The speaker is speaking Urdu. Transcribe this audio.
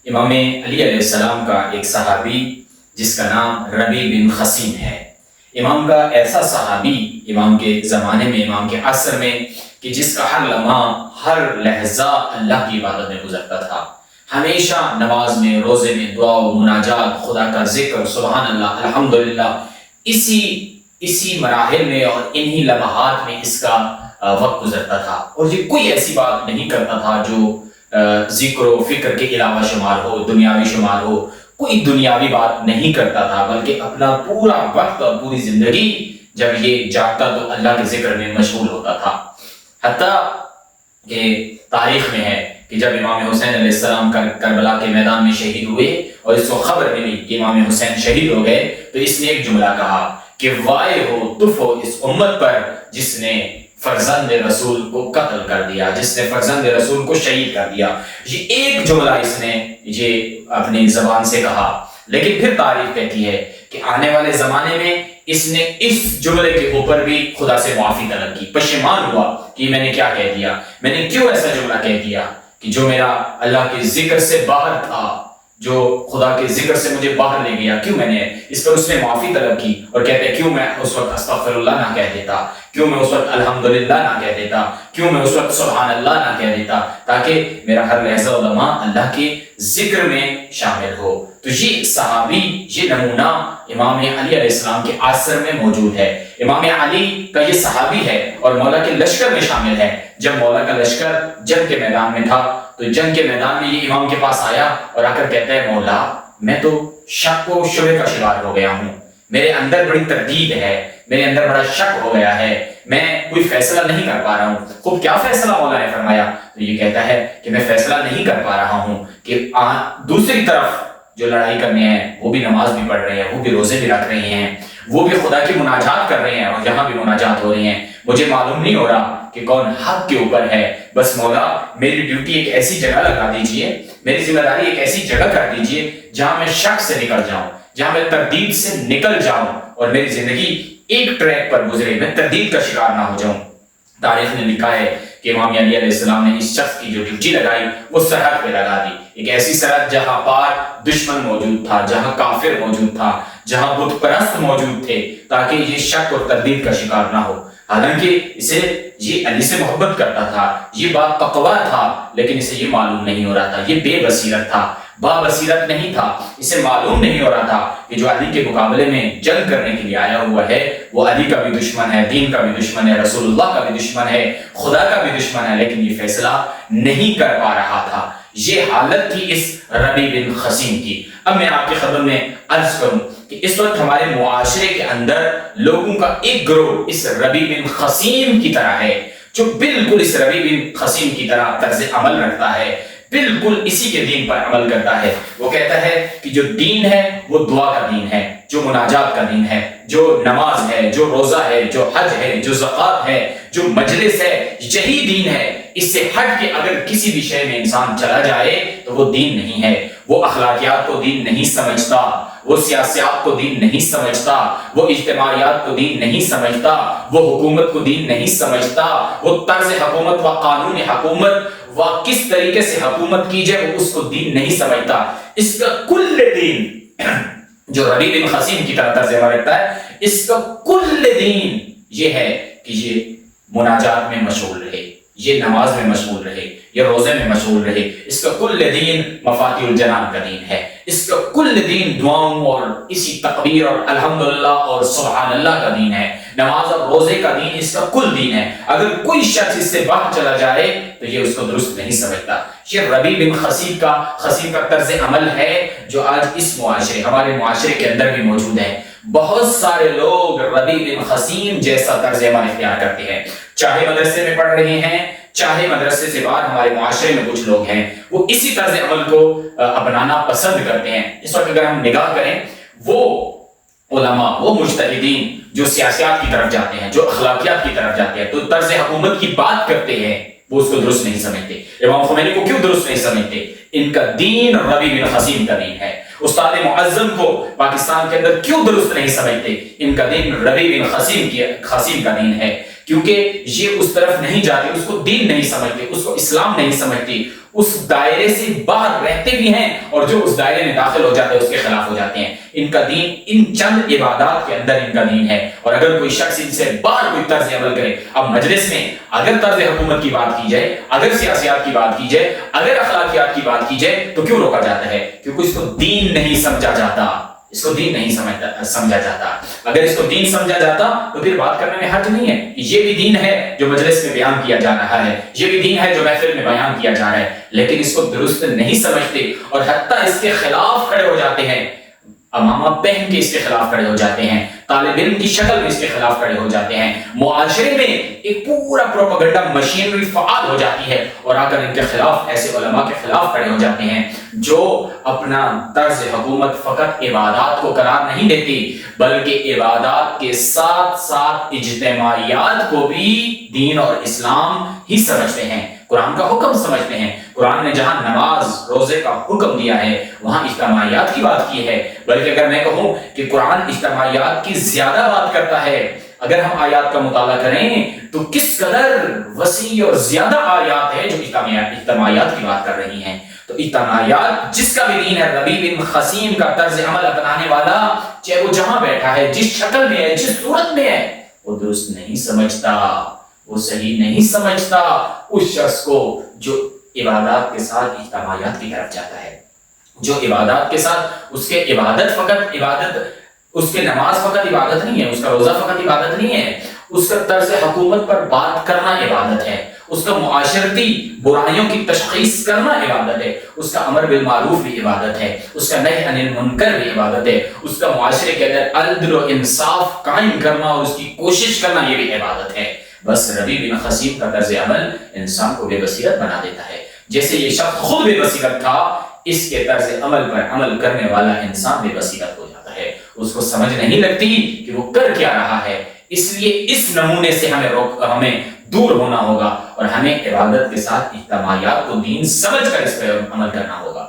امام علی علیہ السلام کا ایک صحابی جس کا نام ربیع بن خثیم ہے. امام کا ایسا صحابی امام کے زمانے میں، امام کے عصر میں، کہ جس کا ہر لمحہ ہر لحظہ اللہ کی عبادت میں گزرتا تھا. ہمیشہ نماز میں، روزے میں، دعا و مناجات، خدا کا ذکر، سبحان اللہ، الحمدللہ، اسی مراحل میں اور انہی لمحات میں اس کا وقت گزرتا تھا. اور یہ کوئی ایسی بات نہیں کرتا تھا جو ذکر و فکر کے علاوہ شمار ہو، دنیاوی شمار ہو. کوئی دنیاوی بات نہیں کرتا تھا، بلکہ اپنا پورا وقت اور پوری زندگی جب یہ جاگتا تو اللہ کے ذکر میں مشغول ہوتا تھا. حتیٰ کہ تاریخ میں ہے کہ جب امام حسین علیہ السلام کربلا کے میدان میں شہید ہوئے اور اس کو خبر ملی کہ امام حسین شہید ہو گئے، تو اس نے ایک جملہ کہا کہ وائے ہو، تف ہو اس امت پر جس نے فرزند رسول کو قتل کر دیا، جس نے فرزند رسول کو شہید کر دیا. یہ ایک جملہ اس نے یہ اپنی زبان سے کہا. لیکن پھر تاریخ کہتی ہے کہ آنے والے زمانے میں اس نے اس جملے کے اوپر بھی خدا سے معافی طلب کی، پشیمان ہوا کہ میں نے کیا کہہ دیا، میں نے کیوں ایسا جملہ کہہ دیا کہ جو میرا اللہ کے ذکر سے باہر تھا، جو خدا کے ذکر سے مجھے باہر لے گیا، کیوں میں نے اس پر اس نے معافی طلب کی. اور کہتے ہیں کیوں میں اس وقت استغفر اللہ نہ کہہ دیتا، کیوں میں اس وقت الحمدللہ نہ کہہ دیتا، کیوں میں اس وقت سبحان اللہ نہ کہہ دیتا، تاکہ میرا ہر لحظہ و لمحہ اللہ کے ذکر میں شامل ہو. تو یہ صحابی، یہ نمونہ امام علی علیہ السلام کے عصر میں موجود ہے. امام علی کا یہ صحابی ہے اور مولا کے لشکر میں شامل ہے. جب مولا کا لشکر جنگ کے میدان میں تھا تو جنگ کے میدان میں یہ امام کے پاس آیا اور آ کر کہتا ہے مولا میں تو شک و شبہ کا شکار ہو گیا ہوں، میرے اندر بڑی تردید ہے، میرے اندر بڑا شک ہو گیا ہے، میں کوئی فیصلہ نہیں کر پا رہا ہوں. خوب کیا فیصلہ مولا نے فرمایا؟ تو یہ کہتا ہے کہ میں فیصلہ نہیں کر پا رہا ہوں کہ دوسری طرف جو لڑائی کرنے ہیں وہ بھی نماز بھی پڑھ رہے ہیں، وہ بھی روزے بھی رکھ رہے ہیں، وہ بھی خدا کی مناجات کر رہے ہیں اور یہاں بھی مناجات ہو رہی ہیں. مجھے معلوم نہیں ہو رہا کہ کون حق کے اوپر ہے. بس مولا میری ڈیوٹی ایک ایسی جگہ لگا دیجئے، میری ذمہ داری ایک ایسی جگہ کر دیجئے جہاں میں شک سے نکل جاؤں، جہاں میں تردید سے نکل جاؤں اور میری زندگی ایک ٹریک پر گزرے، میں تردید کا شکار نہ ہو جاؤں. تاریخ نے لکھا ہے کہ امام علی علیہ السلام نے اس شخص کی جو ڈیوٹی لگائی وہ سرحد پہ لگا دی. ایک ایسی سرحد جہاں پار دشمن موجود تھا، جہاں کافر موجود تھا، جہاں بت پرست موجود تھے، تاکہ یہ شک اور تردید کا شکار نہ ہو. حالانکہ اسے یہ علی سے محبت کرتا تھا، یہ بات تقویٰ تھا، لیکن اسے یہ معلوم نہیں ہو رہا تھا، یہ بے بصیرت تھا، با بصیرت نہیں تھا. اسے معلوم نہیں ہو رہا تھا کہ جو علی کے مقابلے میں جنگ کرنے کے لیے آیا ہوا ہے وہ علی کا بھی دشمن ہے، دین کا بھی دشمن ہے، رسول اللہ کا بھی دشمن ہے، خدا کا بھی دشمن ہے. لیکن یہ فیصلہ نہیں کر پا رہا تھا. یہ حالت تھی اس ربیع بن خثیم کی. اب میں آپ کے خدمت میں عرض کروں کہ اس وقت ہمارے معاشرے کے اندر لوگوں کا ایک گروہ اس ربیع بن خثیم کی طرح ہے، جو بالکل اس ربیع بن خثیم کی طرح طرز عمل رکھتا ہے، بالکل اسی کے دین پر عمل کرتا ہے. وہ کہتا ہے کہ جو دین ہے وہ دعا کا دین ہے، جو مناجات کا دین ہے، جو نماز ہے، جو روزہ ہے، جو حج ہے، جو زکوٰۃ ہے، جو مجلس ہے، یہی دین ہے. اس سے ہٹ کے اگر کسی بھی شے میں انسان چلا جائے تو وہ دین نہیں ہے. وہ اخلاقیات کو دین نہیں سمجھتا، وہ سیاسیات کو دین نہیں سمجھتا، وہ اجتماعیات کو دین نہیں سمجھتا، وہ حکومت کو دین نہیں سمجھتا، وہ طرز حکومت و قانون حکومت و کس طریقے سے حکومت کی جائے وہ اس کو دین نہیں سمجھتا. اس کا کل دین جو ربیع بن خثیم کی طرح طرز عمل رکھتا ہے، اس کا کل دین یہ ہے کہ یہ مناجات میں مشغول رہے، یہ نماز میں مشغول رہے، یہ روزے میں مشغول رہے. اس کا کل دین مفاتیح الجنان کا دین ہے. اس کا کل دین دعاؤں اور اسی تکبیر اور الحمدللہ اور سبحان اللہ کا دین ہے. نماز اور روزے کا دین اس کا کل دین ہے. اگر کوئی شخص اس سے باہر چلا جائے تو یہ اس کو درست نہیں سمجھتا. یہ ربیع بن خثیم کا طرز عمل ہے جو آج اس معاشرے، ہمارے معاشرے کے اندر بھی موجود ہے. بہت سارے لوگ ربیع بن خثیم جیسا طرز عمل اختیار کرتے ہیں، چاہے مدرسے میں پڑھ رہے ہیں، چاہے مدرسے سے باہر ہمارے معاشرے میں کچھ لوگ ہیں وہ اسی طرز عمل کو اپنانا پسند کرتے ہیں. اس وقت اگر ہم نگاہ کریں وہ علماء، وہ مجتہدین جو سیاسیات کی طرف جاتے ہیں، جو اخلاقیات کی طرف جاتے ہیں، تو طرز حکومت کی بات کرتے ہیں، وہ اس کو درست نہیں سمجھتے. امام خمینی کو کیوں درست نہیں سمجھتے؟ ان کا دین ربیع بن خثیم کا دین ہے. استاد معظم کو پاکستان کے اندر کیوں درست نہیں سمجھتے؟ ان کا دین ربیع بن خثیم کا دین ہے. کیونکہ یہ اس طرف نہیں جاتے، اس کو دین نہیں سمجھتے، اس کو اسلام نہیں سمجھتے، اس دائرے سے باہر رہتے بھی ہیں، اور جو اس دائرے میں داخل ہو جاتے ہیں اس کے خلاف ہو جاتے ہیں۔ ان کا دین ان چند عبادات کے اندر ان کا دین ہے، اور اگر کوئی شخص ان سے باہر کوئی طرز عمل کرے، اب مجلس میں اگر طرز حکومت کی بات کی جائے، اگر سیاسیات کی بات کی جائے، اگر اخلاقیات کی بات کی جائے، تو کیوں روکا جاتا ہے؟ کیونکہ اس کو دین نہیں سمجھا جاتا، اس کو دین نہیں سمجھا جاتا۔ اگر اس کو دین سمجھا جاتا تو پھر بات کرنے میں حرج نہیں ہے کہ یہ بھی دین ہے جو مجلس میں بیان کیا جا رہا ہے، یہ بھی دین ہے جو محفل میں بیان کیا جا رہا ہے، لیکن اس کو درست نہیں سمجھتے اور حتیٰ اس کے خلاف کھڑے ہو جاتے ہیں، امامہ پہن کے اس کے خلاف کھڑے ہو جاتے ہیں، طالب علم کی شکل میں اس کے خلاف کھڑے ہو جاتے ہیں، معاشرے میں ایک پورا پروپیگنڈا مشینری فعال ہو جاتی ہے، اور آ کر ان کے خلاف، ایسے علماء کے خلاف کھڑے ہو جاتے ہیں جو اپنا طرز حکومت فقط عبادات کو قرار نہیں دیتی، بلکہ عبادات کے ساتھ ساتھ اجتماعیات کو بھی دین اور اسلام ہی سمجھتے ہیں، قرآن کا حکم سمجھتے ہیں۔ قرآن نے جہاں نماز روزے کا حکم دیا ہے وہاں اجتماعیات کی بات کی ہے، بلکہ اگر میں کہوں کہ قرآن اجتماعیات کی زیادہ بات کرتا ہے، اگر ہم آیات کا مطالعہ کریں تو کس قدر وسیع اور زیادہ آیات ہیں جو اجتماعیات کی بات کر رہی ہیں۔ تو اجتماعیات جس کا بھی دین ہے، ربیع بن خثیم کا طرز عمل اپنانے والا، چاہے وہ جہاں بیٹھا ہے، جس شکل میں ہے، جس صورت میں ہے، وہ درست نہیں سمجھتا، وہ صحیح نہیں سمجھتا اس شخص کو جو عبادات کے ساتھ اجتماعیات کی طرف جاتا ہے، جو عبادات کے ساتھ اس کے عبادت فقط عبادت، اس کے نماز فقط عبادت نہیں ہے، اس کا روزہ فقط عبادت نہیں ہے، اس کا طرز حکومت پر بات کرنا عبادت ہے، اس کا معاشرتی برائیوں کی تشخیص کرنا عبادت ہے، اس کا امر بالمعروف بھی عبادت ہے، اس کا نہی عن المنکر بھی عبادت ہے، اس کا معاشرے کے اندر عدل و انصاف قائم کرنا اور اس کی کوشش کرنا یہ بھی عبادت ہے۔ بس ربیع بن خثیم کا طرز عمل انسان کو بے بصیرت بنا دیتا ہے، جیسے یہ شخص خود بے بصیرت تھا، اس کے طرز عمل پر عمل کرنے والا انسان بے بصیرت ہو جاتا ہے، اس کو سمجھ نہیں لگتی کہ وہ کر کیا رہا ہے۔ اس لیے اس نمونے سے ہمیں دور ہونا ہوگا، اور ہمیں عبادت کے ساتھ اجتماعیات کو دین سمجھ کر اس پر عمل کرنا ہوگا۔